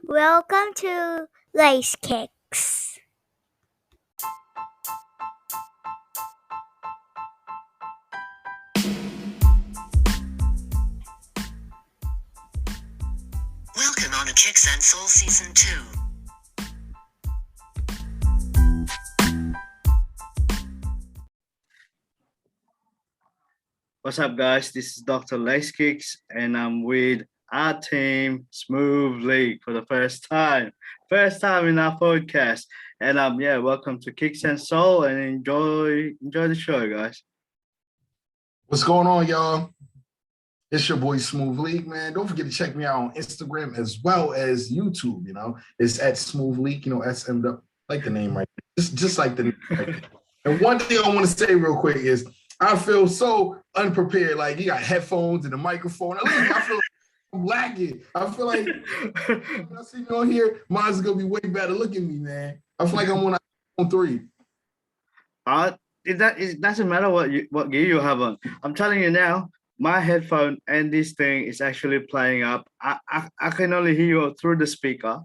Welcome to Lacekickz. Welcome on to Kickz and Soul Season 2. What's up, guys? This is Dr. Lacekickz, and I'm with our team, SMOOVELEEK, for the first time. First time in our podcast. And welcome to Kickz and Soul, and enjoy the show, guys. What's going on, y'all? It's your boy SMOOVELEEK, man. Don't forget to check me out on Instagram as well as YouTube. It's at SMOOVELEEK. SM, like the name right there. Just like the name right there. And one thing I want to say real quick is I feel so unprepared. Like you got headphones and a microphone. I feel I'm lacking. I feel like when I see you on here, mine's gonna be way better. Look at me, man. I feel like I'm on 3. It doesn't matter what gear you have on. I'm telling you now, my headphone and this thing is actually playing up. I can only hear you through the speaker.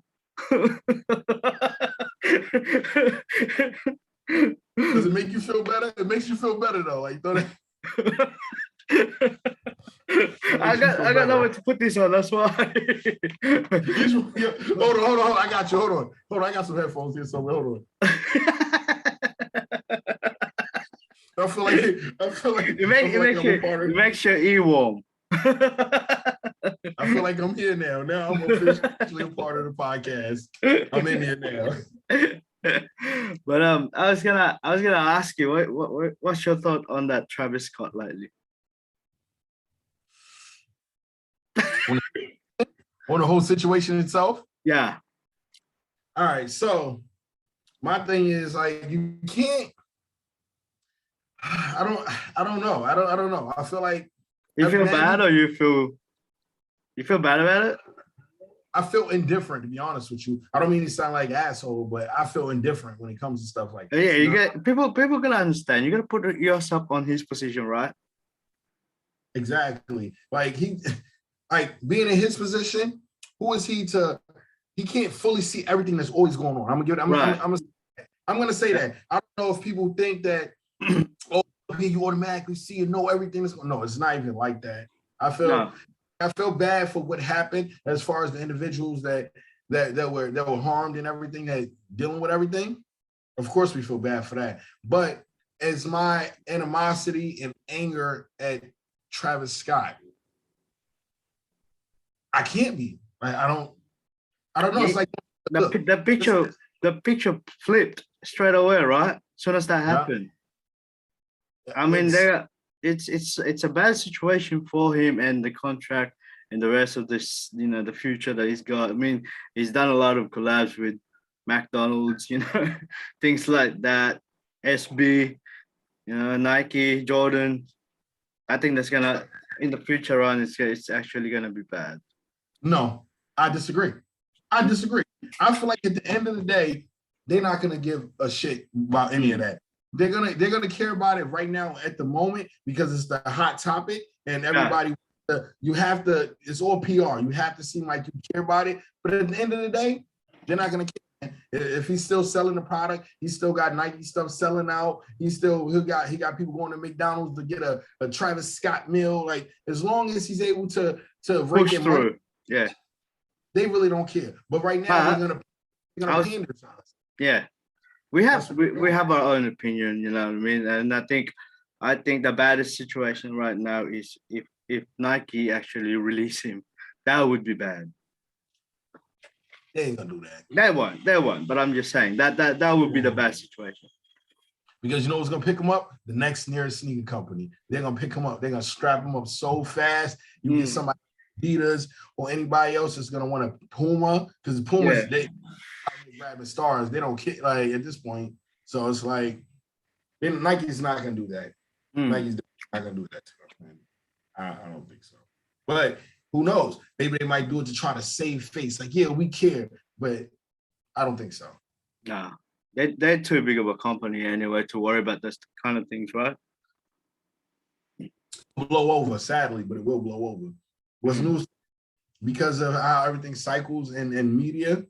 Does it make you feel better? It makes you feel better though. Like don't it? I got nowhere to put this on. That's why. Hold on. I got you. Hold on. I got some headphones here somewhere. Hold on. I feel like it makes your ear warm. I feel like I'm here now. Now I'm officially a part of the podcast. I'm in here now. But I was gonna ask you what's your thought on that Travis Scott lately? On the whole situation itself? Yeah. All right. So my thing is like you can't. I don't know. I don't know. I feel like you feel bad, or you feel bad about it? I feel indifferent, to be honest with you. I don't mean to sound like asshole, but I feel indifferent when it comes to stuff like that. Yeah, you get people gonna understand. You gotta put yourself on his position, right? Exactly. Like being in his position, who is he to? He can't fully see everything that's always going on. I'm gonna say that. I don't know if people think that you automatically see and know everything that's going on. No, it's not even like that. I feel bad for what happened as far as the individuals that were harmed and everything, that dealing with everything. Of course, we feel bad for that. But as my animosity and anger at Travis Scott, I can't be. I don't know. It's like the picture flipped straight away, right? As soon as that happened. I mean, it's a bad situation for him and the contract and the rest of this, the future that he's got. I mean, he's done a lot of collabs with McDonald's, things like that, SB, Nike, Jordan. I think that's gonna, in the future run, it's actually gonna be bad. No, I disagree. I feel like at the end of the day, they're not gonna give a shit about any of that. They're gonna care about it right now at the moment because it's the hot topic and everybody. You have to. It's all PR. You have to seem like you care about it. But at the end of the day, they're not gonna care. If he's still selling the product, he's still got Nike stuff selling out. He got people going to McDonald's to get a Travis Scott meal. Like as long as he's able to push through, money, yeah, they really don't care. But right now they're gonna pander to us. Yeah. We have our own opinion, you know what I mean? And I think the baddest situation right now is if Nike actually release him. That would be bad. They ain't gonna do that. They won't. But I'm just saying that would be the bad situation. Because you know what's gonna pick him up? The next nearest sneaker company. They're gonna pick him up. They're gonna strap him up so fast. You get somebody Adidas or anybody else that's gonna want a Puma, because Pumas they grabbing stars. They don't care like at this point. So it's like Nike's not gonna do that. Nike's not gonna do that to us, man. I don't think so. But who knows? Maybe they might do it to try to save face. Like, yeah, we care, but I don't think so. Nah, they're too big of a company anyway to worry about this kind of things, right? Blow over, sadly, but it will blow over. What's news? because of how everything cycles in media,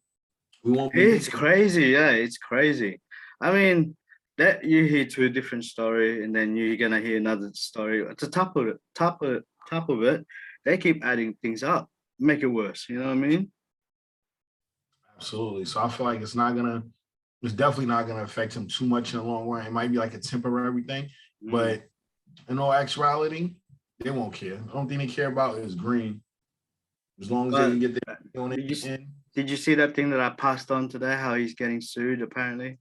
we won't be. It's crazy, yeah, it's crazy. I mean, that you hear two different story, and then you're gonna hear another story. At the top of it, they keep adding things up, make it worse. You know what I mean? Absolutely. So I feel like it's definitely not gonna affect him too much in the long run. It might be like a temporary thing, but in all actuality, they won't care. The only thing they care about is green. As long as they can get their on it. Did you see that thing that I passed on today? How he's getting sued apparently?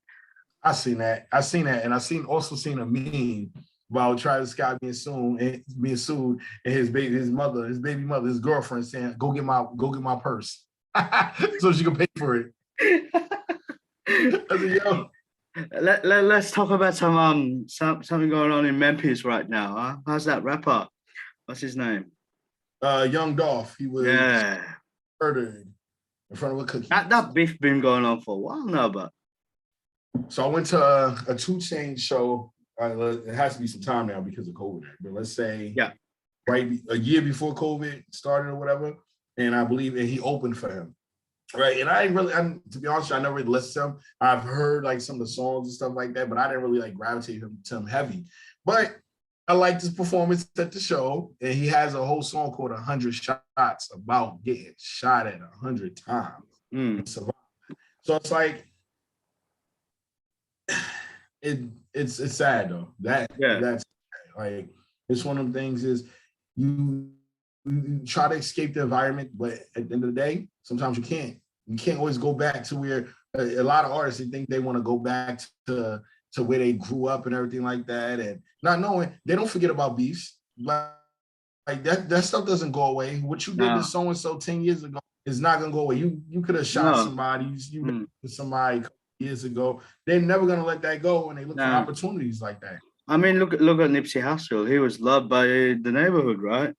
I seen that, and also seen a meme about Travis Scott being sued, and his baby mother, his girlfriend saying, "Go get my purse," so she can pay for it. I said, yo. Let's talk about something going on in Memphis right now. Huh? How's that rapper? What's his name? Young Dolph. He was murdered in front of a cookie. That beef been going on for a while now, but. So I went to a 2 Chainz show. It has to be some time now because of COVID, but let's say right a year before COVID started or whatever, and I believe that he opened for him. Right. And to be honest, I never really listened to him. I've heard like some of the songs and stuff like that, but I didn't really like gravitate to him heavy. But I liked his performance at the show. And he has a whole song called 100 Shots about getting shot at 100 times. So it's like, it's sad though. That's like, it's one of the things is you try to escape the environment, but at the end of the day, sometimes you can't. You can't always go back to where a lot of artists, they think they want to go back to where they grew up and everything like that, and not knowing they don't forget about beefs. Like that stuff doesn't go away. What you did to so and so 10 years ago is not gonna go away. You could have shot somebody, somebody years ago. They're never gonna let that go, and they look for opportunities like that. I mean, look at Nipsey Hussle. He was loved by the neighborhood, right?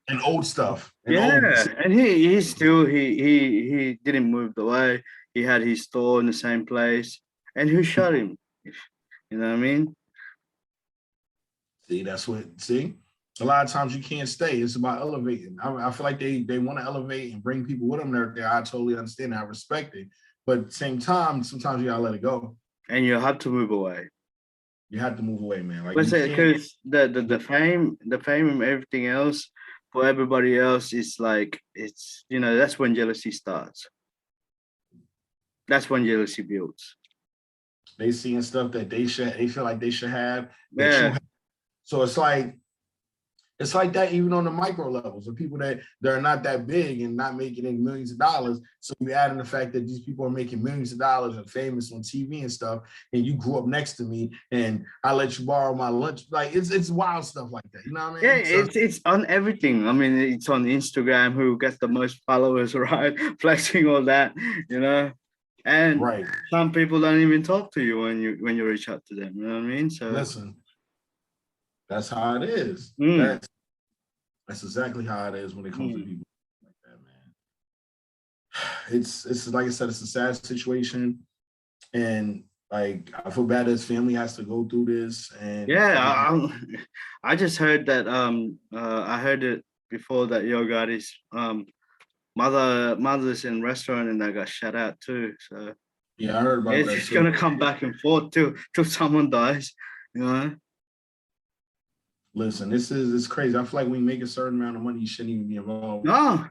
And old stuff. And he still he didn't move away. He had his store in the same place. And who shot him? You know what I mean? See, a lot of times you can't stay. It's about elevating. I feel like they want to elevate and bring people with them there. I totally understand. I respect it. But at the same time, sometimes you gotta let it go. And you have to move away. You have to move away, man. Like because the fame and everything else for everybody else is like, it's, you know, that's when jealousy starts. That's when jealousy builds. They seeing stuff that they feel like they should have. So it's like that even on the micro levels of people that are not that big and not making any millions of dollars. So you add in the fact that these people are making millions of dollars and famous on TV and stuff, and you grew up next to me and I let you borrow my lunch. Like it's wild stuff like that. You know what I mean? Yeah, it's on everything. I mean, it's on Instagram, who gets the most followers, right? Flexing all that, you know. And some people don't even talk to you when you reach out to them. You know what I mean? So listen, that's how it is. That's exactly how it is when it comes to people like that, man. It's like I said, it's a sad situation, and like I feel bad that his family has to go through this. And I just heard that I heard it before that Yo Gotti's mother's in restaurant and that got shut out too. So yeah, I heard about that. It's gonna come back and forth till someone dies, you know. Listen, it's crazy. I feel like when you make a certain amount of money, you shouldn't even be involved. No.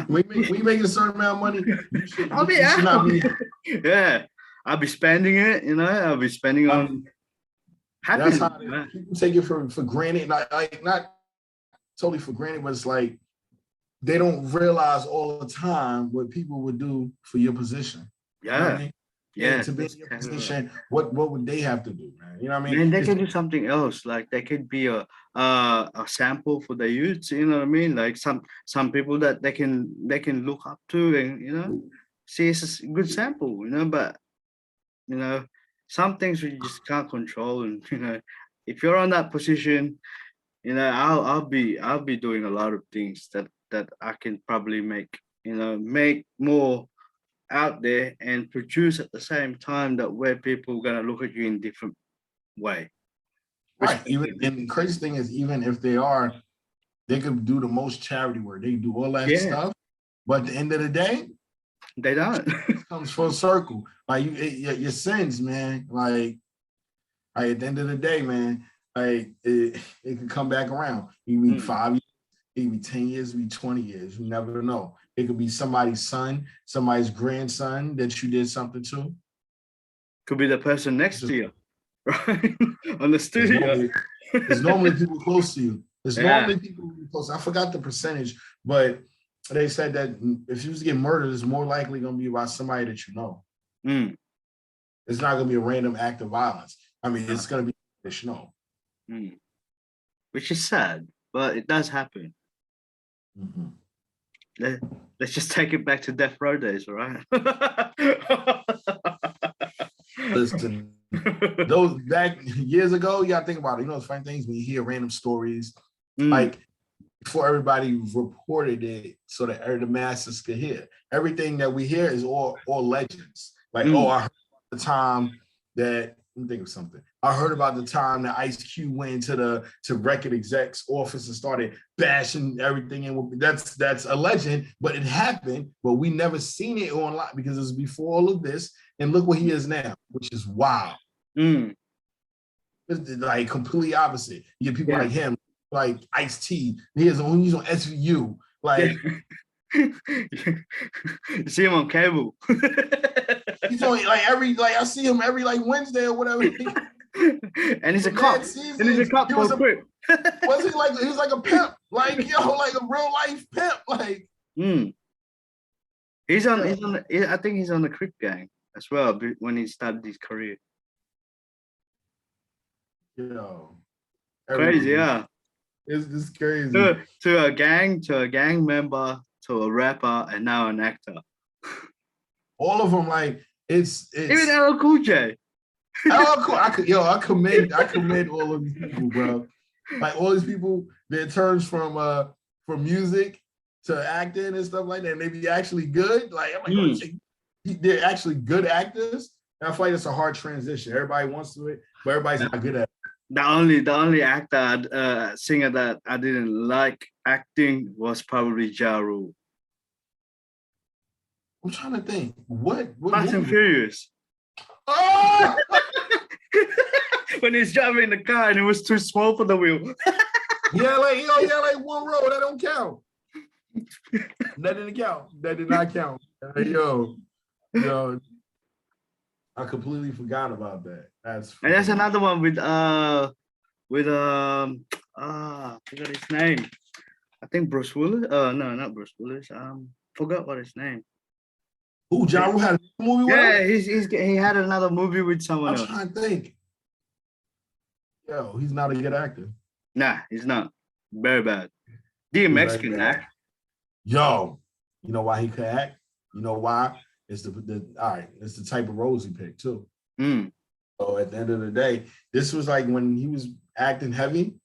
When you make a certain amount of money, you should not be. Yeah, I'll be spending it. You know, I'll be spending on happiness. That's how people take it for granted. Not totally for granted, but it's like they don't realize all the time what people would do for your position. Yeah. You know what I mean? Yeah, to be in your position, what would they have to do, man? You know what I mean? And they can do something else. Like they could be a sample for the youths. You know what I mean? Like some people that they can look up to, and you know, see it's a good sample. You know, but you know, some things we just can't control. And you know, if you're on that position, you know, I'll be doing a lot of things that I can probably make more out there and produce at the same time, that where people are gonna look at you in different way. Right. Even, and the crazy thing is, even if they could do the most charity work, they do all that stuff. But at the end of the day, they don't. it comes full circle. Like your sins, man. Like at the end of the day, man, like it can come back around. You be 5 years, it could be 10 years, it could be 20 years. You never know. It could be somebody's son, somebody's grandson that you did something to. Could be the person next to you, right? On the studio. There's normally people close to you. There's normally people close. I forgot the percentage, but they said that if you was to get murdered, it's more likely going to be about somebody that you know. It's not going to be a random act of violence. I mean, it's going to be that you know. Which is sad, but it does happen. Let's just take it back to death row days, all right? Listen, those back years ago, you gotta think about it. You know, it's funny things when you hear random stories, like before everybody reported it so that the masses could hear. Everything that we hear is all legends. Like, oh, I heard the time that, let me think of something. I heard about the time that Ice Cube went to record exec's office and started bashing everything. And that's a legend, but it happened, but we never seen it online because it was before all of this. And look what he is now, which is wild. It's like completely opposite. You get people like him, like Ice-T. He's on SVU. Like you see him on cable. He's only I see him every Wednesday or whatever. And he's a cop. And he's a cop for a quick. Was he like, he was like a pimp, like, like a real life pimp, like. He's on I think he's on the Crip gang as well when he started his career. Crazy, yeah. It's just crazy. To a gang member, to a rapper, and now an actor. All of them, like, it's even LL Cool J. I commend all of these people, bro. Like all these people, their turns from music to acting and stuff like that, and they be actually good. Like, I'm like, they're actually good actors. And I feel like it's a hard transition. Everybody wants to it, but everybody's not good at it. The only actor, singer that I didn't like acting was probably Ja Rule. I'm trying to think. What Fast and Furious. Oh! When he's driving the car and it was too small for the wheel. like one row, that don't count. That didn't count. That did not count. Yo, I completely forgot about that. That's another one with I forgot his name. I think Bruce Willis. No, not Bruce Willis. Forgot what his name. Who, Ja Rule had a movie with him? he had another movie with someone else. I'm trying to think. Yo, he's not a good actor. Nah, he's not. Very bad. DMX can act. Yo, you know why he could act? You know why? It's it's the type of roles he picked too. So at the end of the day, this was like when he was acting heavy.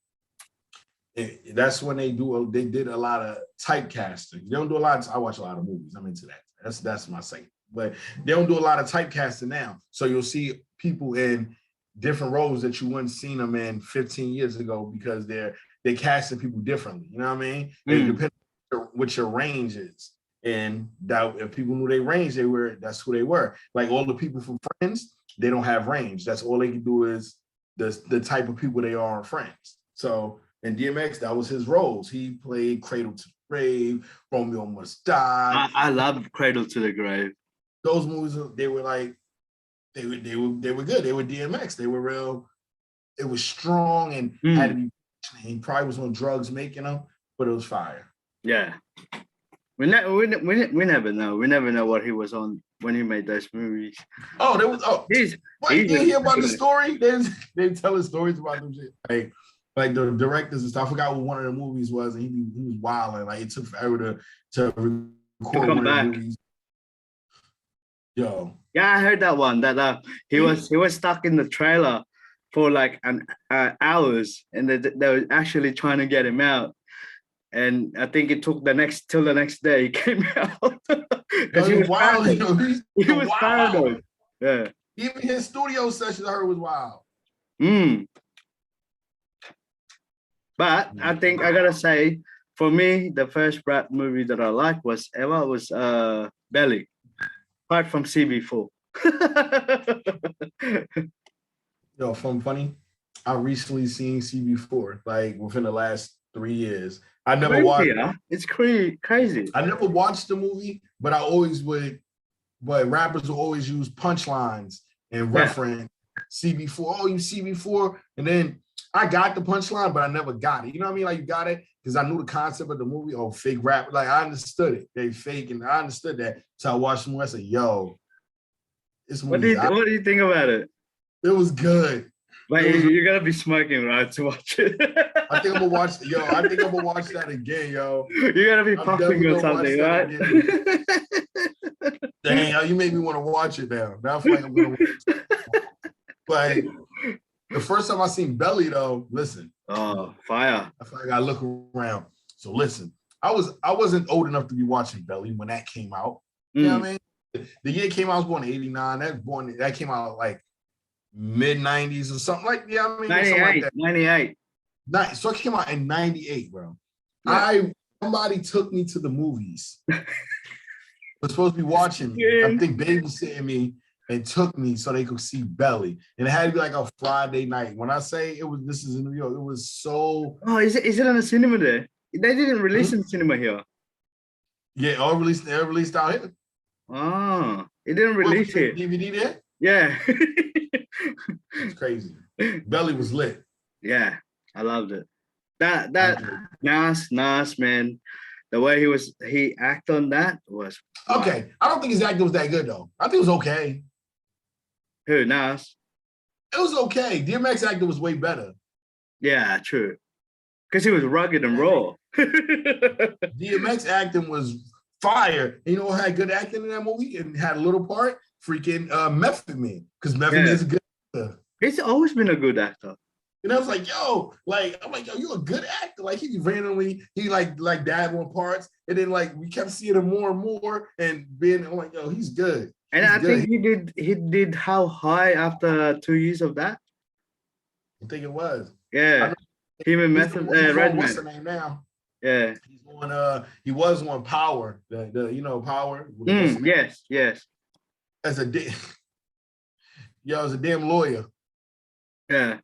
That's when they did a lot of typecasting. They don't do a lot. I watch a lot of movies. I'm into that. That's my saying. But they don't do a lot of typecasting now. So you'll see people in different roles that you wouldn't seen them in 15 years ago because they're casting people differently. You know what I mean? It depends on what your range is. And that if people knew their range, that's who they were. Like all the people from Friends, they don't have range. That's all they can do is the type of people they are on Friends. So in DMX, that was his roles. He played Cradle to the Grave, Romeo Must Die. I love Cradle to the Grave. Those movies, they were like, they were good. They were DMX. They were real. It was strong and had to be. He probably was on drugs making them, but it was fire. Yeah. We never know. We never know what he was on when he made those movies. Oh, there was. Oh, you hear about the story? They telling stories about them shit. Like the directors and stuff. I forgot what one of the movies was, and he was wilding. Like it took forever to record one of the movies. Yo. Yeah, I heard that one. That he was stuck in the trailer for like hours, and they were actually trying to get him out. And I think it took till the next day he came out. Because he was wild. He was paranoid. Yeah. Even his studio sessions I heard was wild. But I think I gotta say, for me, the first rap movie that I liked was Belly, apart from CB4. Yo, funny. I recently seen CB4 like within the last 3 years. I never watched. Yeah, it's crazy. I never watched the movie, but I always would. But rappers will always use punchlines and reference CB4. Oh, you CB4, and then I got the punchline, but I never got it. You know what I mean? Like you got it because I knew the concept of the movie. Oh, fake rap. Like I understood it. They fake, and I understood that. So I watched the movie. I said, "Yo, this movie." What do you think about it? It was good. But you gotta be smoking, right, to watch it. I think I'm gonna watch. Yo, I think I'm gonna watch that again, yo. You gotta be puffing or something, right? Dang, yo, you made me want to watch it now. Now I feel like I'm gonna watch it. But the first time I seen Belly, though, listen. Oh, fire! I feel like I look around. So listen, I wasn't old enough to be watching Belly when that came out. You know what I mean? The year it came out, I was born in '89. That came out like mid-90s or something like, yeah, I mean, 98, like 98. So it came out in 98, bro. Yeah. Somebody took me to the movies. Was supposed to be watching me. I think babysitting me and took me so they could see Belly. And it had to be like a Friday night. When I say this is in New York, it was so. Oh, is it in the cinema there? They didn't release in the cinema here. Yeah, all released out here. Oh, it didn't release here. DVD there? Yeah. It's crazy. Belly was lit. Yeah, I loved it. That Nas, man, the way he acted on that was okay. I don't think his acting was that good though. I think it was okay. Who, Nas? It was okay. DMX acting was way better. Yeah, true. Because he was rugged and raw. DMX acting was fire. You know who had good acting in that movie and had a little part? Freaking Method Man. Because Method Man's a good actor. He's always been a good actor. And I was like, yo, I'm like, yo, you're a good actor. Like he randomly, he like dab on parts. And then like we kept seeing him more and more and I'm like, yo, he's good. And I think he did How High after 2 years of that? I think it was. Yeah. Him and Method Redman. What's the name now? Yeah. He's on he was on Power. The Power. Yes. As a as a damn lawyer. Yeah.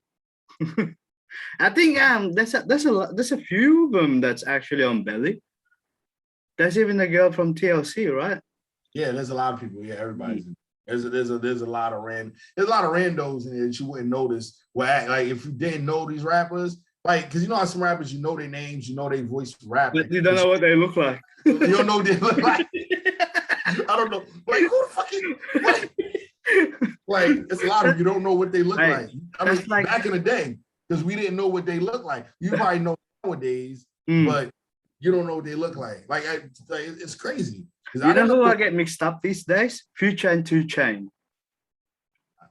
I think there's a few of them that's actually on Belly. There's even a girl from TLC, right? Yeah, there's a lot of people. Yeah, everybody's. There's a lot of randos in there that you wouldn't notice. Like if you didn't know these rappers, like because you know how some rappers you know their names, you know their voice rapping. But you don't know what they look like. You don't know what they look like. I don't know. Like who the fuck is like it's a lot of you don't know what they look like. I mean, like, back in the day, because we didn't know what they look like. You probably know nowadays, but you don't know what they look like. Like it's crazy. You know who I get mixed up these days? Future and 2 Chainz.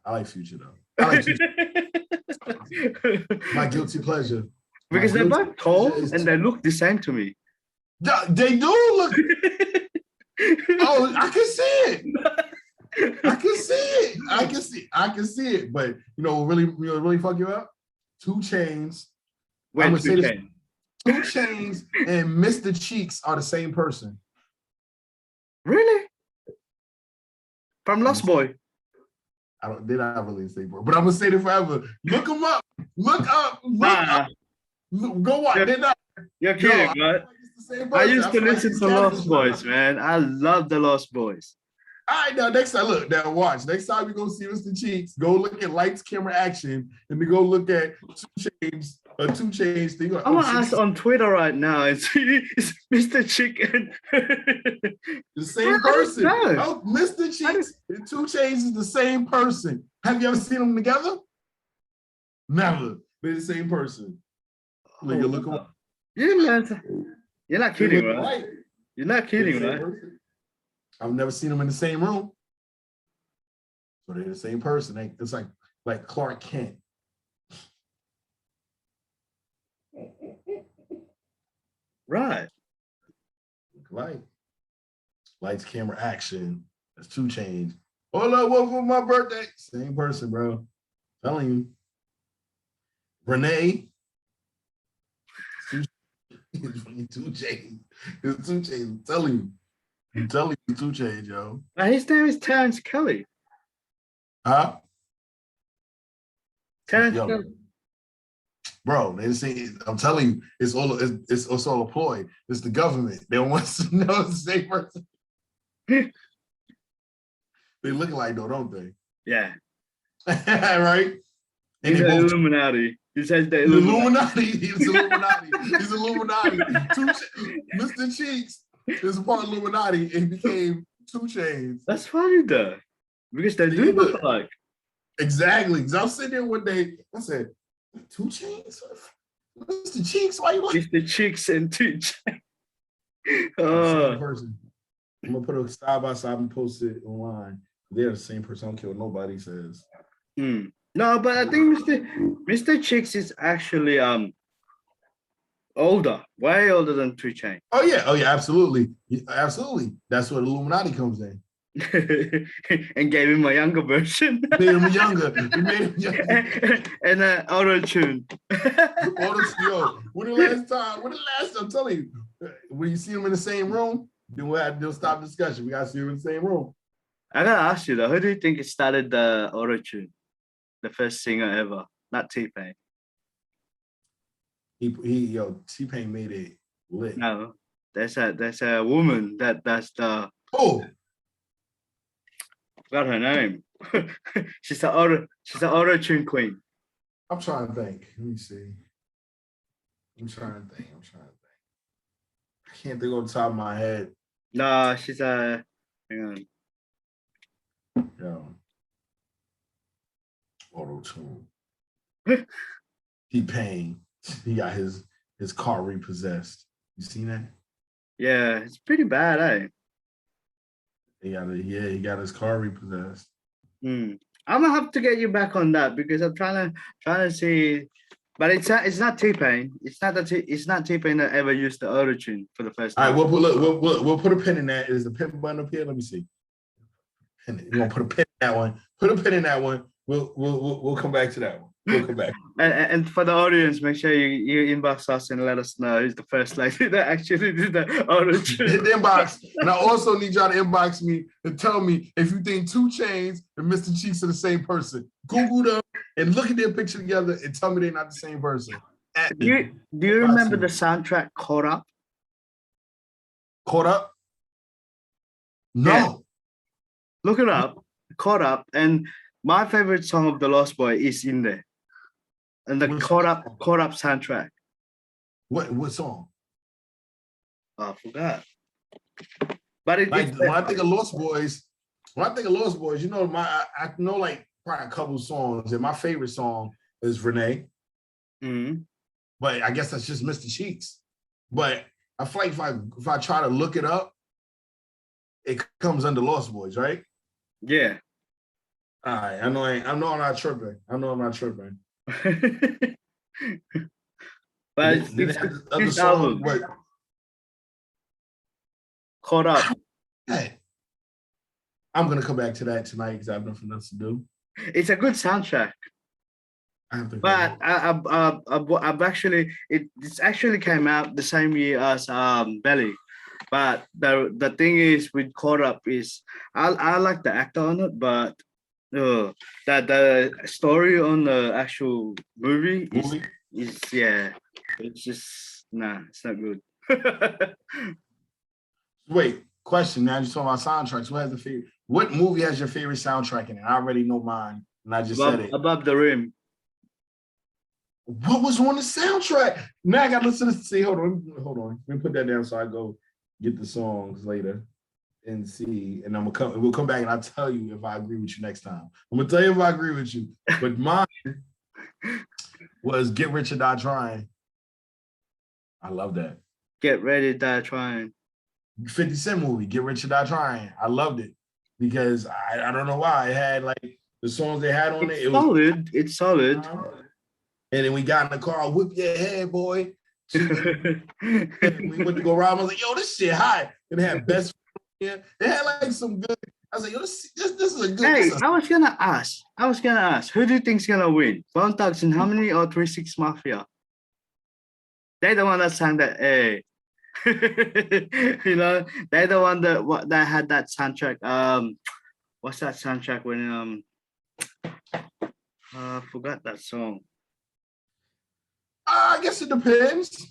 I like Future though. I like Future. My guilty pleasure. Because they're both tall and they look the same to me. They do look. Oh, I can see it. I can see it. But you know, really fuck you up. 2 Chainz. I'm gonna say this. 2 Chainz and Mr. Cheeks are the same person. Really? From Lost Boy. They're not really the same person, but I'm gonna say it forever. Look them up. Look up. Go watch. They're not. You're kidding, right? I used to listen to Lost Boys, man. I love the Lost Boys. All right, now next time, watch. Next time you're gonna see Mr. Cheeks, go look at Lights, Camera, Action, and then go look at 2 Chainz thing. I'm gonna ask on Twitter right now. It's Mr. Chicken. The same person. Oh, Mr. Cheeks and 2 Chainz is the same person. Have you ever seen them together? Never. They're the same person. Look them up. You're not kidding, right? You're not kidding, right? I've never seen them in the same room. So they're the same person. It's like Clark Kent. Right. Like Lights, Camera, Action. That's 2 Chainz. Oh, no, what for my birthday? Same person, bro. Telling you. Renee. It's fucking 2 Chainz. It's 2 Chainz. I'm telling you. I'm telling you, 2 Chainz, yo. His name is Terrence Kelly. Huh? Terrence Yo, Kelly. bro, they say, I'm telling you, it's all a ploy. It's the government. They don't want us to know it's the same person. They look alike though, don't they? Yeah. Right? And He's they the both Illuminati. He says the Illuminati. He's Illuminati. He's Illuminati. Mr. Cheeks is a part of Illuminati and became 2 Chainz. That's funny though, because they do look alike. Exactly. Because I was sitting there one day, I said, 2 Chainz? Mr. Cheeks, why you like It's the Cheeks and 2 Chainz. same person. I'm gonna put a side by side and post it online. They're the same person. I don't care what nobody says. No, but I think Mr. Cheeks is actually older, way older than 2 Chainz. Oh yeah, absolutely. Absolutely. That's where the Illuminati comes in. And gave him a younger version. Made him younger. He made him younger. And auto-tune. Yo, when the last time, I'm telling you, when you see them in the same room, then we'll stop discussion. We gotta see them in the same room. I gotta ask you though, who do you think started the auto-tune? The first singer ever, not T-Pain. T-Pain made it lit. No, there's a woman that does the. Oh, Forgot her name. she's the auto-tune queen. I'm trying to think. Let me see. I'm trying to think. I can't think off the top of my head. No, she's a. Hang on. Yo. Auto-tune. T-Pain. He got his car repossessed. You seen that? Yeah, it's pretty bad, eh? He got his car repossessed. I'm gonna have to get you back on that because I'm trying to see, but it's not T-Pain. It's not T-Pain that ever used the auto-tune for the first time. All right, we'll put a pin in that. Is the pin button up here? Let me see. We're gonna put a pin in that one. Put a pin in that one. We'll come back to that one. We'll come back. And for the audience, make sure you inbox us and let us know who's the first lady that actually did the auto-tune. Hit the inbox. And I also need y'all to inbox me and tell me if you think 2 Chainz and Mr. Cheeks are the same person. Google them and look at their picture together and tell me they're not the same person. Do you remember the soundtrack Caught Up? Caught Up? No. Yeah. Look it up. Caught Up. And my favorite song of The Lost Boy is in there. And the Caught Up soundtrack. What song? Oh, I forgot. But when I think of Lost Boys, you know, I know like probably a couple songs, and my favorite song is Renee. But I guess that's just Mr. Cheeks. But I feel like if I try to look it up, it comes under Lost Boys, right? Yeah. All right. I know I'm not tripping. But it's album. Caught Up. Hey, I'm gonna come back to that tonight because I have nothing else to do. It's a good soundtrack. But I've actually it's actually came out the same year as Belly. But the thing is with Caught Up is I like the actor on it, but that the story on the actual movie is it's just it's not good. Wait, question now. You talking about soundtracks. What movie has your favorite soundtrack in it? I already know mine, and I just said it. Above the Rim. What was on the soundtrack? Now I gotta listen to this. See, hold on. Let me put that down so I go get the songs later and see. And we'll come back and I'll tell you if I agree with you next time. I'm gonna tell you if I agree with you. But mine was Get Rich or Die Trying. I love that. Get Ready, Die Trying. 50 Cent movie, Get Rich or Die Trying. I loved it because I don't know why. It had like the songs they had on it. It's solid. And then we got in the car, whip your head, boy. We went to go around. I was like, yo, this shit hot. And they had best friend. They had like some good. I was like, yo, this is a good. Hey, I was gonna ask, who do you think's gonna win? Bone Thugs and Harmony or 3 6 Mafia? They're the one that sang that. Hey, you know, they're the one that had that soundtrack. What's that soundtrack when I forgot that song. I guess it depends.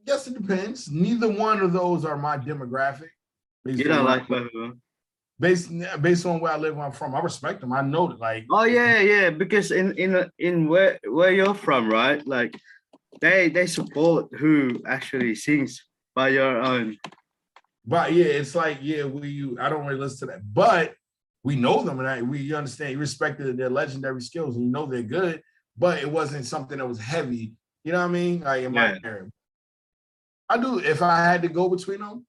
Yes, it depends. Neither one of those are my demographic. You don't like both of them? Based on where I live, where I'm from, I respect them. I know that, like. Oh yeah, because in where you're from, right? Like, they support who actually sings by your own. But yeah, it's like I don't really listen to that, but we know them and we understand, you respect their legendary skills, and you know they're good. But it wasn't something that was heavy. You know what I mean? Like in my area. I do, if I had to go between them.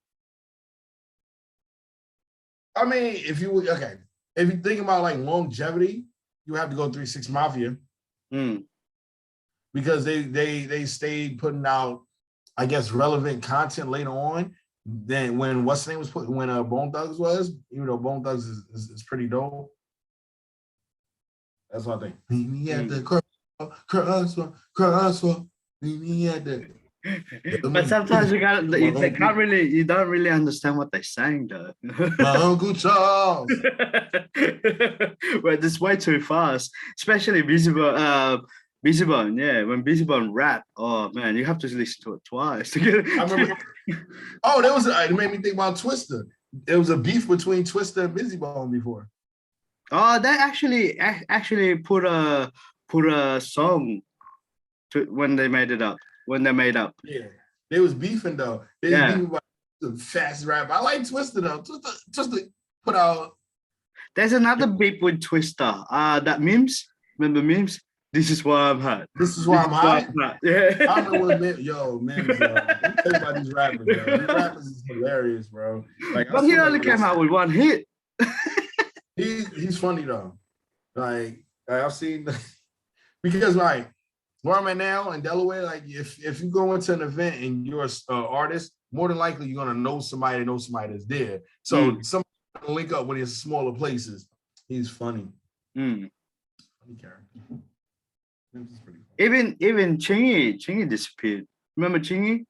I mean, if you think about like longevity, you have to go 3 6 Mafia. Because they stayed putting out, I guess, relevant content later on than when what's the name was put when Bone Thugs was, even though Bone Thugs is pretty dope. That's what I think. Meet me at the crosswalk. Meet me at the. But sometimes you don't really understand what they're saying though. My Uncle Charles. Well, it's way too fast, especially Busy Bone, yeah. When Busy Bone rap, oh man, you have to listen to it twice to get it. I remember. It made me think about Twista. There was a beef between Twista and Busy Bone before. Oh, they actually put a song to when they made it up. When they made up. Yeah, they was beefing though. They was beefing about the fast rap. I like Twista though. Twista put out. There's another beef with Twista. That memes. Remember memes? This is why I'm hot. This is why I'm hot. Yeah. I don't know what memes, let me tell you about these rappers, bro. These rappers is hilarious, bro. Like, but he only came out with one hit. He's funny though. Like I've seen because like where I'm at now in Delaware, like if you go into an event and you're an artist, more than likely you're gonna know somebody that's there. So somebody can link up when it's smaller places. He's funny. Funny character. Even Chingy disappeared. Remember Chingy?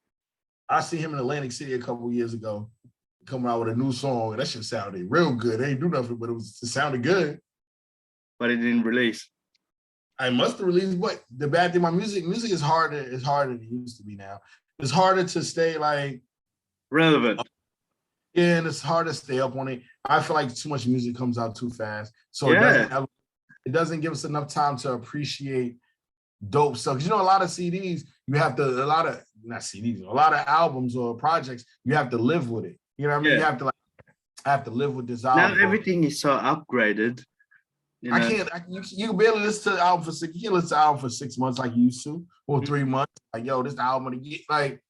I see him in Atlantic City a couple of years ago, coming out with a new song. That shit sounded real good. They ain't do nothing, but it sounded good. But it didn't release. I must have released, but the bad thing, my music is harder than it used to be now. It's harder to stay like relevant. Yeah, and it's hard to stay up on it. I feel like too much music comes out too fast. So it doesn't give us enough time to appreciate dope stuff. Because you know, a lot of CDs, you have to, a lot of albums or projects, you have to live with it. You know what I mean? You have to have to live with this album. Now everything is so upgraded. You know? You can barely listen to the album you can't listen to the album for 6 months like you used to, or 3 months. Like, yo, this album, like,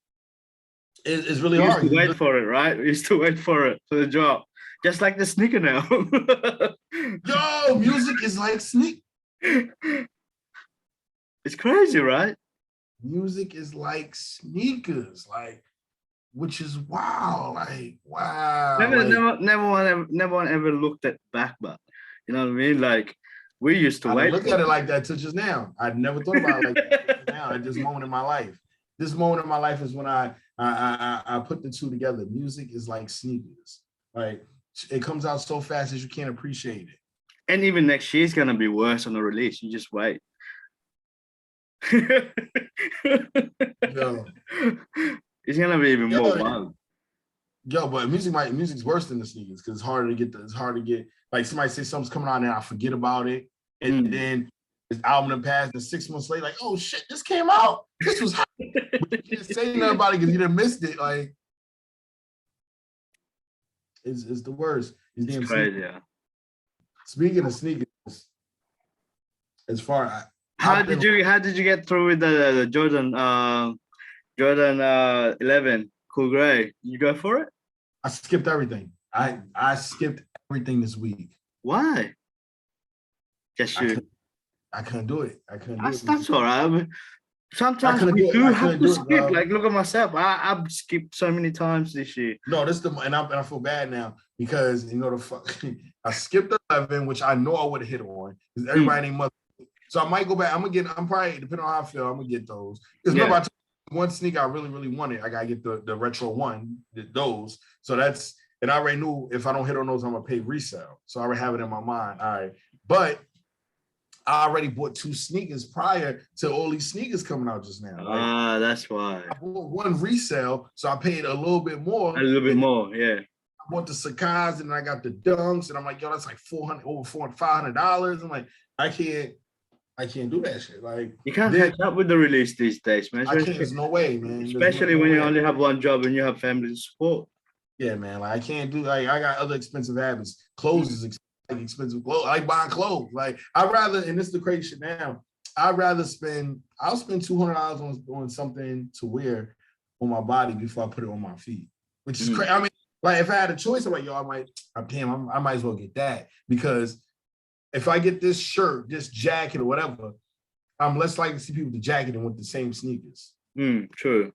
it's really hard. We used to wait for it, right? We used to wait for it, for the drop. Just like the sneaker now. Yo, music is like sneak. It's crazy, right? Music is like sneakers, like, which is wow, like wow. Never one ever looked at back, but you know what I mean? Like we used to wait. Look at it like that till just now. I'd never thought about it like that now at this moment in my life. This moment in my life is when I put the two together. Music is like sneakers. Like it comes out so fast that you can't appreciate it. And even next year is gonna be worse on the release. You just wait. Yo. It's gonna be even more wild. Yo, but music's worse than the sneakers because it's hard to get like somebody say something's coming out and I forget about it. And then this album that passed and 6 months later, like, oh shit, this came out. This was hot. But you can't say nothing about it because you done missed it. Like it's the worst. It's crazy, yeah. Speaking of sneakers, as far how did you get through with the Jordan 11 cool gray? You go for it? I skipped everything. I skipped everything this week. Why? Just you. I couldn't do it. That's all right. I mean, sometimes we do have to skip. Like, look at myself. I've skipped so many times this year. No, and I feel bad now because you know I skipped the 11, which I know I would have hit on because everybody ain't mother. So I might go back. I'm probably depending on how I feel. I'm gonna get those because remember I told you one sneaker I really wanted. I gotta get the retro one, those. So that's, and I already knew if I don't hit on those, I'm gonna pay resale. So I already have it in my mind. All right, but I already bought 2 sneakers prior to all these sneakers coming out just now. Ah, that's why. I bought one resale, so I paid a little bit more. A little bit more, yeah. I bought the Sakai and I got the Dunks, and I'm like, yo, that's like over $500. I'm like, I can't do that shit. Like, you can't catch up with the release these days, man. I can't. There's no way, man. Especially when you only have one job and you have family to support. Yeah, man. Like, I can't do. Like, I got other expensive habits. Clothes is expensive clothes. I like buying clothes. Like, I'd rather, and this is the crazy shit now. I'll spend $200 on something to wear on my body before I put it on my feet, which is crazy. I mean, like, if I had a choice, I'm like, yo, I might as well get that, because if I get this shirt, this jacket, or whatever, I'm less likely to see people with the jacket and with the same sneakers. True.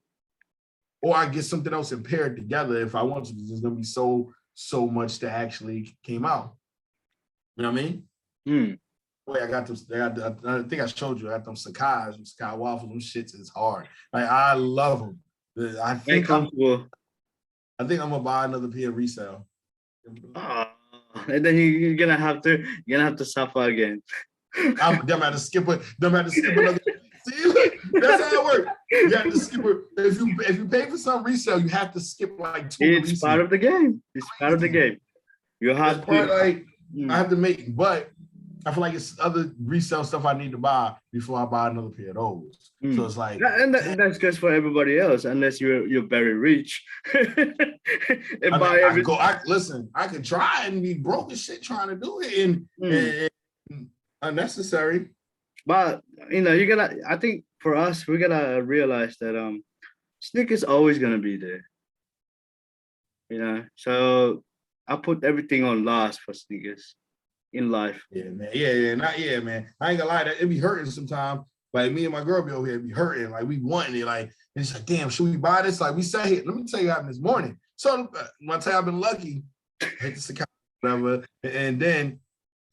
Or I get something else and pair it together if I want to, because there's gonna be so much that actually came out. You know what I mean? Wait, I got them. I think I showed you. I got them Sakai waffles. Them shits is hard. Like, I love them. I think I'm gonna buy another pair of resale. And then you're gonna have to suffer again. I'm gonna have to skip another. See, look, that's how it works. You have to skip it. If you pay for some resale, you have to skip like 2. It's part of the game. It's part of the game. You have to. I have to make, but I feel like it's other resale stuff I need to buy before I buy another pair of those. So it's like, and that's just for everybody else, unless you're very rich. Listen, I could try and be broke as shit trying to do it and unnecessary. But I think for us, we gotta realize that sneakers always gonna be there. So I put everything on last for sneakers in life. Yeah, man. Man. I ain't gonna lie, that it be hurting sometimes. Like, me and my girl be over here be hurting. Like, we wanting it. Like, and it's like, damn, should we buy this? Like, we sat here. Let me tell you what happened this morning. So when I tell you I've been lucky, hit the account, whatever, and then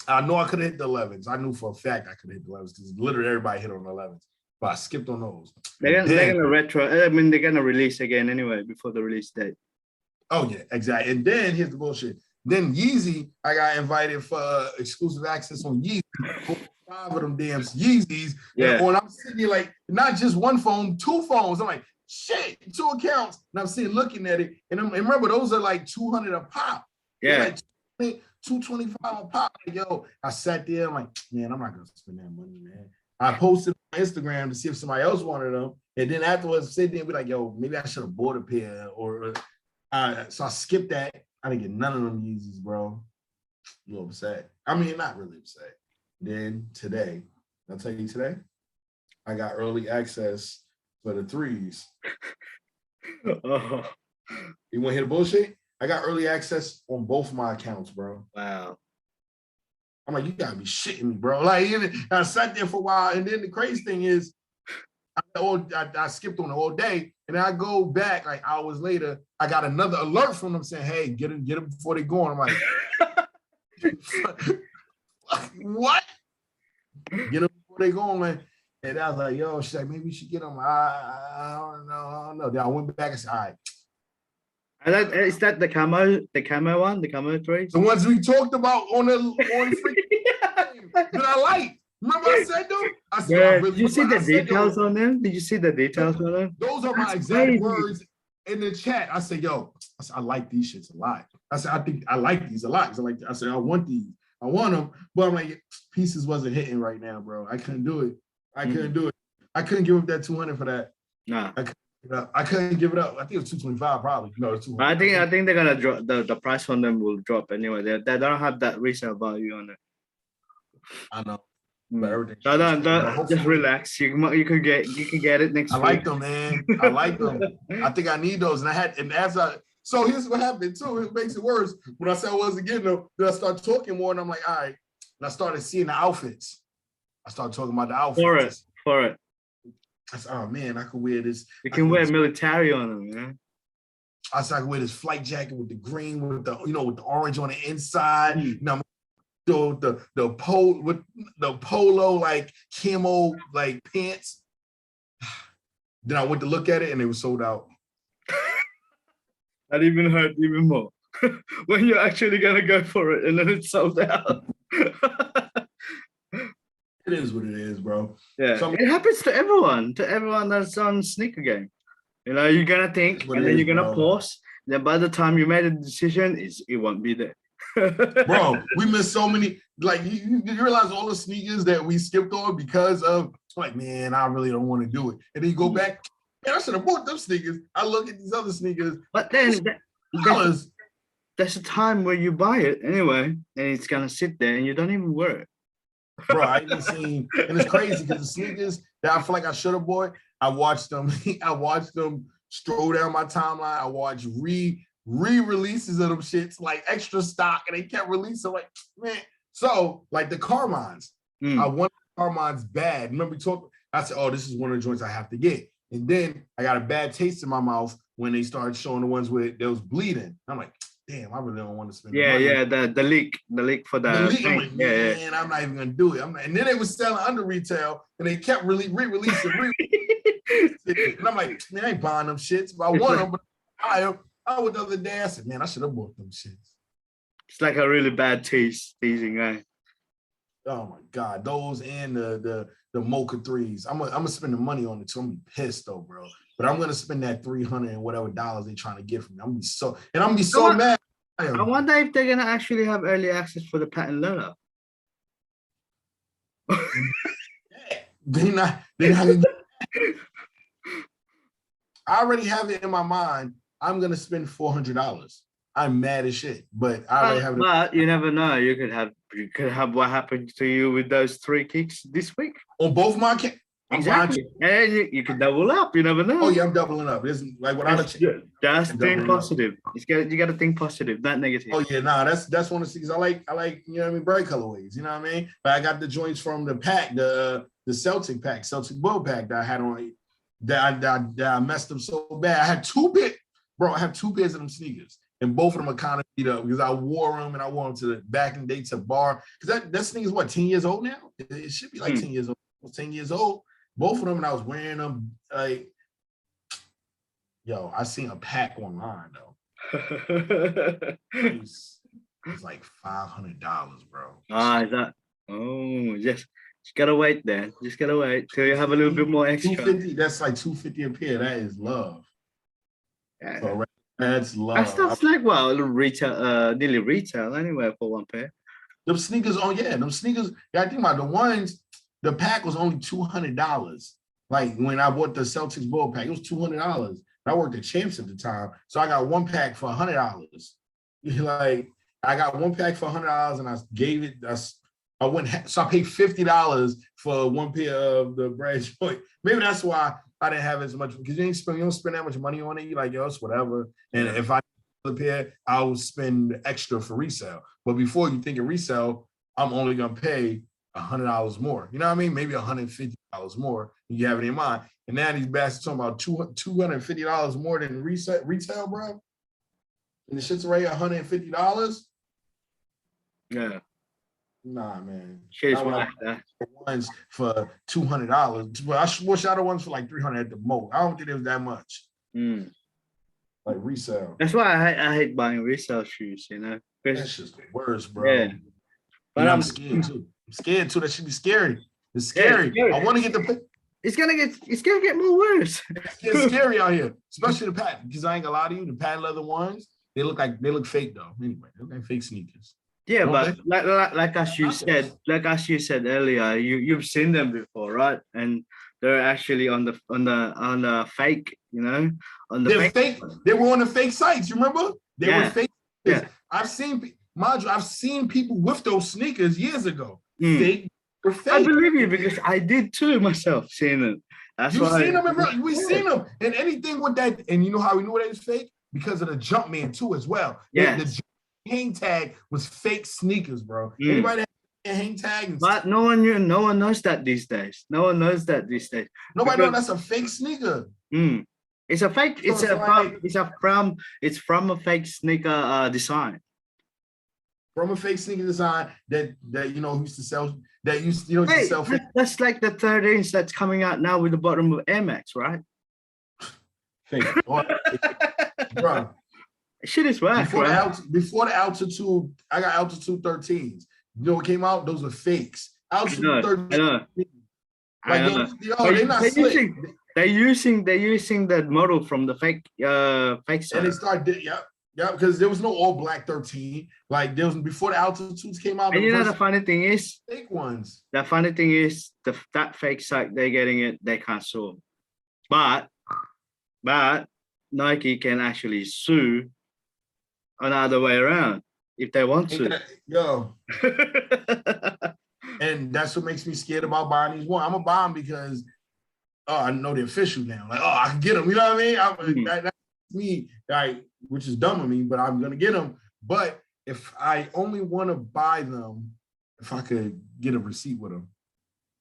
I know I could have hit the 11s. I knew for a fact I could hit the 11s because literally everybody hit on the 11s. But I skipped on those. They're gonna retro. I mean, they're gonna release again anyway before the release date. Oh yeah, exactly. And then here's the bullshit. Then Yeezy, I got invited for exclusive access on Yeezy. 5 of them damn Yeezys. Yeah. And I'm sitting here like, not just one phone, 2 phones. I'm like, shit, 2 accounts. And I'm sitting looking at it. And remember, those are like 200 a pop. Yeah. Like 225 a pop. Like, yo, I sat there. I'm like, man, I'm not gonna spend that money, man. I posted on Instagram to see if somebody else wanted them. And then afterwards, sit there and be like, yo, maybe I should have bought a pair. So I skipped that. I didn't get none of them Yeezys, bro. A little upset. I mean, not really upset. Then today, I'll tell you today, I got early access for the 3s. Oh. You want to hear the bullshit? I got early access on both my accounts, bro. Wow. I'm like, you gotta be shitting me, bro. Like, I sat there for a while, and then the crazy thing is, I skipped on it all day, and I go back like hours later. I got another alert from them saying, "Hey, get them before they go." And I'm like, "What? Get them before they go, man." And I was like, "Yo," she's like, "Maybe we should get them." I don't know. Then I went back and said, "All right." Is that the camo one, the camo 3? The ones we talked about on freaking that I like. Remember I said them? I said, Did you see the details on them? Did you see the details on them? Those are my exact words in the chat. I said, yo, I like these shits a lot. I said, I think I like these a lot. I said, I want these. I want them. But I'm like, pieces wasn't hitting right now, bro. I couldn't do it. I couldn't give up that 200 for that. Nah. I couldn't give it up. I think it was 225 probably. No, it's 200. I think they're gonna drop the price on them will drop anyway. They don't have that resale value on it. I know. But everything. So just relax. You can get it next week. I like them, man. I like them. I think I need those. So here's what happened too. It makes it worse. When I said I wasn't getting them, then I started talking more, and I'm like, all right. And I started seeing the outfits. I started talking about the outfits. For it. I said, oh man, I could wear this. You can wear military on them, man. I said I could wear this flight jacket with the green, with the with the orange on the inside. Now the polo like camo like pants. Then I went to look at it and they were sold out. That even hurt even more when you're actually gonna go for it and then it's sold out. It is what it is, bro. Yeah, so, it happens to everyone that's on sneaker game. You know, you're gonna think and then you're gonna pause. Then by the time you made a decision, it won't be there. Bro, we missed so many. Like you realize all the sneakers that we skipped on because of like, man, I really don't want to do it. And then you go back, man, I should have bought them sneakers. I look at these other sneakers. But then there's a time where you buy it anyway, and it's gonna sit there and you don't even wear it. Bro, I even seen, and it's crazy because the sneakers that I feel like I should have bought, I watched them stroll down my timeline. I watched re-releases of them shits, like extra stock, and they kept releasing, like, man. So, like the Carmines, I wanted Carmines bad. Remember we talked, I said, oh, this is one of the joints I have to get. And then I got a bad taste in my mouth when they started showing the ones where there was bleeding. I'm like, damn, I really don't want to spend money. The leak for the leak. I'm like, man, I'm not even gonna do it. And then they was selling under retail, and they kept re-releasing. And I'm like, man, I ain't buying them shits, but I want them. But I went the other day, I said, man, I should have bought them shits. It's like a really bad teasing, right? Oh my God, those and the Mocha 3s. I'm gonna spend the money on it too. I'm gonna be pissed though, bro. But I'm gonna spend that $300 and whatever dollars they trying to get from me. I'm gonna be so mad. I wonder if they're gonna actually have early access for the patent leather. They're not. I already have it in my mind. I'm gonna spend $400. I'm mad as shit, but I already have it. But you never know. You could have what happened to you with those 3 kicks this week on both my accounts. Exactly. And you can double up. You never know. Oh yeah, I'm doubling up. It's like what Just think positive. You got to think positive, not negative. Oh yeah, nah, that's one of the things I like. You know what I mean, bright colorways. You know what I mean. But I got the joints from the pack, the Celtic pack, Celtic Bull pack that I had on. That I messed them so bad. I had 2 pairs, bro. I have 2 pairs of them sneakers. And both of them are kind of beat up because I wore them and I wore them to the back in the day to bar. Because that sneaker is what, 10 years old now? It should be like 10 years old. 10 years old. Both of them, and I was wearing them like, yo, I seen a pack online though. It's like $500, bro. Is that? Oh, just gotta wait then. Just gotta wait till you have a little bit more extra. $250. That's like $250 a pair. That is love. Yeah. So, that's love. That stuff's like retail, nearly retail anywhere for 1 pair. Them sneakers, them sneakers. Yeah, I think about the ones. The pack was only $200. Like when I bought the Celtics Bull pack, it was $200. I worked at Champs at the time, so I got 1 pack for $100. Like I got 1 pack for $100, and I gave it. I paid $50 for 1 pair of the brand joint. Maybe that's why I didn't have as much, because you don't spend that much money on it. You like, yo, it's whatever. And if I get a pair, I will spend extra for resale. But before you think of resale, I'm only gonna pay $100 more. You know what I mean? Maybe $150 more. You have it in mind. And now these bastards talking about $250 more than retail, bro. And the shit's already $150. Yeah. Nah, man. Shit's like that. Ones for $200. But I wish I had the ones for like $300 at the most. I don't think it was that much. Like resale. That's why I hate buying resale shoes, you know. That's just the worst, bro. Yeah. But I'm scared too. I'm scared too. That should be scary. It's scary. I want to get the. It's gonna get more worse. It's scary out here, especially the patent. Because I ain't gonna lie to you, the patent leather ones, they look fake though. Anyway, they look like fake sneakers. Yeah, but like as you said earlier, you've seen them before, right? And they're actually on the fake, you know, They're fake. They were on the fake sites. You remember? They were fake. Yeah. I've seen people with those sneakers years ago. Fake. Fake. I believe you because I did too myself, seeing them. You've seen them, we've seen them, and anything with that. And you know how we know that is fake? Because of the Jumpman too, as well. Yeah. The hang tag was fake sneakers, bro. Anybody that hang tag? But no one knows that these days. No one knows that these days. Nobody knows that's a fake sneaker. It's a fake. It's from a fake sneaker design. From a fake sneaker design that used to sell. To sell. That's like the 3rd inch that's coming out now with the bottom of Air Max, right? fake. Bro. Shit is whack, before the altitude, I got altitude 13s. You know what came out? Those were fakes. Altitude 13. I know. They're not slick. They're using that model from the fake side. And they started, because there was no all black 13. Like there was before the altitudes came out. And you know the funny thing is, fake ones. The funny thing is that fake site they're getting it, they can't sue. But Nike can actually sue another way around if they want to. And that's what makes me scared about buying these. I'm gonna buy them because I know the official now. Like, I can get them. You know what I mean? That's me, which is dumb of me, but I'm gonna get them. But if I only want to buy them, if I could get a receipt with them,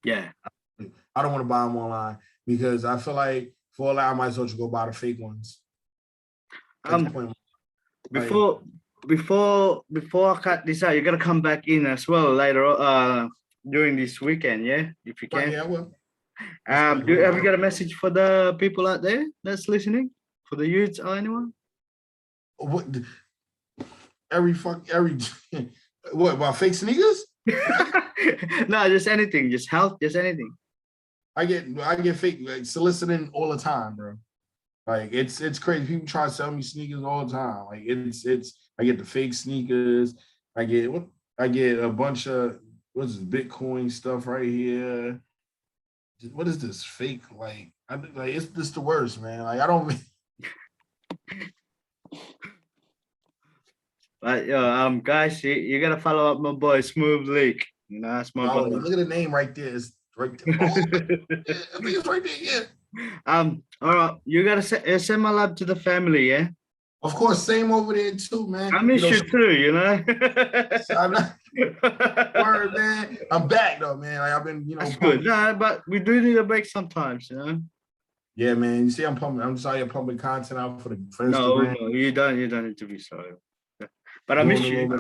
I don't want to buy them online because I feel like for all that, I might as well just go buy the fake ones. Before I cut this out, you're gonna come back in as well later during this weekend, if you can. Yeah, I will. Have you got a message for the people out there that's listening? For the youths or anyone? What what about fake sneakers? No, just anything, just health, just anything. I get fake soliciting all the time, bro. Like it's crazy. People try to sell me sneakers all the time. Like I get the fake sneakers. I get a bunch of what's this Bitcoin stuff right here. What is this fake? It's just the worst, man. Like I don't. But guys, you gotta follow up my boy SMOOVELEEK. You know, that's my boy. Look at the name right there. It's right there. I think it's right there. Yeah. All right, you gotta send my love to the family, yeah. Of course, same over there too, man. I miss you too, you know. Word, man. I'm back though, man. Like I've been, That's good. Nah, but we do need a break sometimes, you know. Yeah, man. You see, I'm just out here pumping content out for Instagram. No, you don't need to be sorry. But I miss you.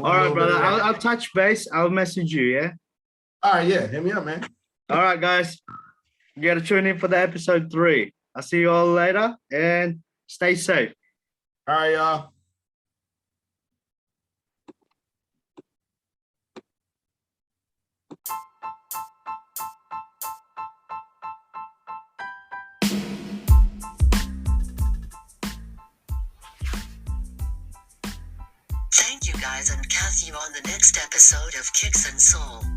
All right, brother. I'll touch base. I'll message you, yeah. All right, yeah. Hit me up, man. All right, guys. You gotta tune in for the episode 3. I'll see you all later and stay safe. All right, y'all. Thank you guys and catch you on the next episode of Kickz and Soul.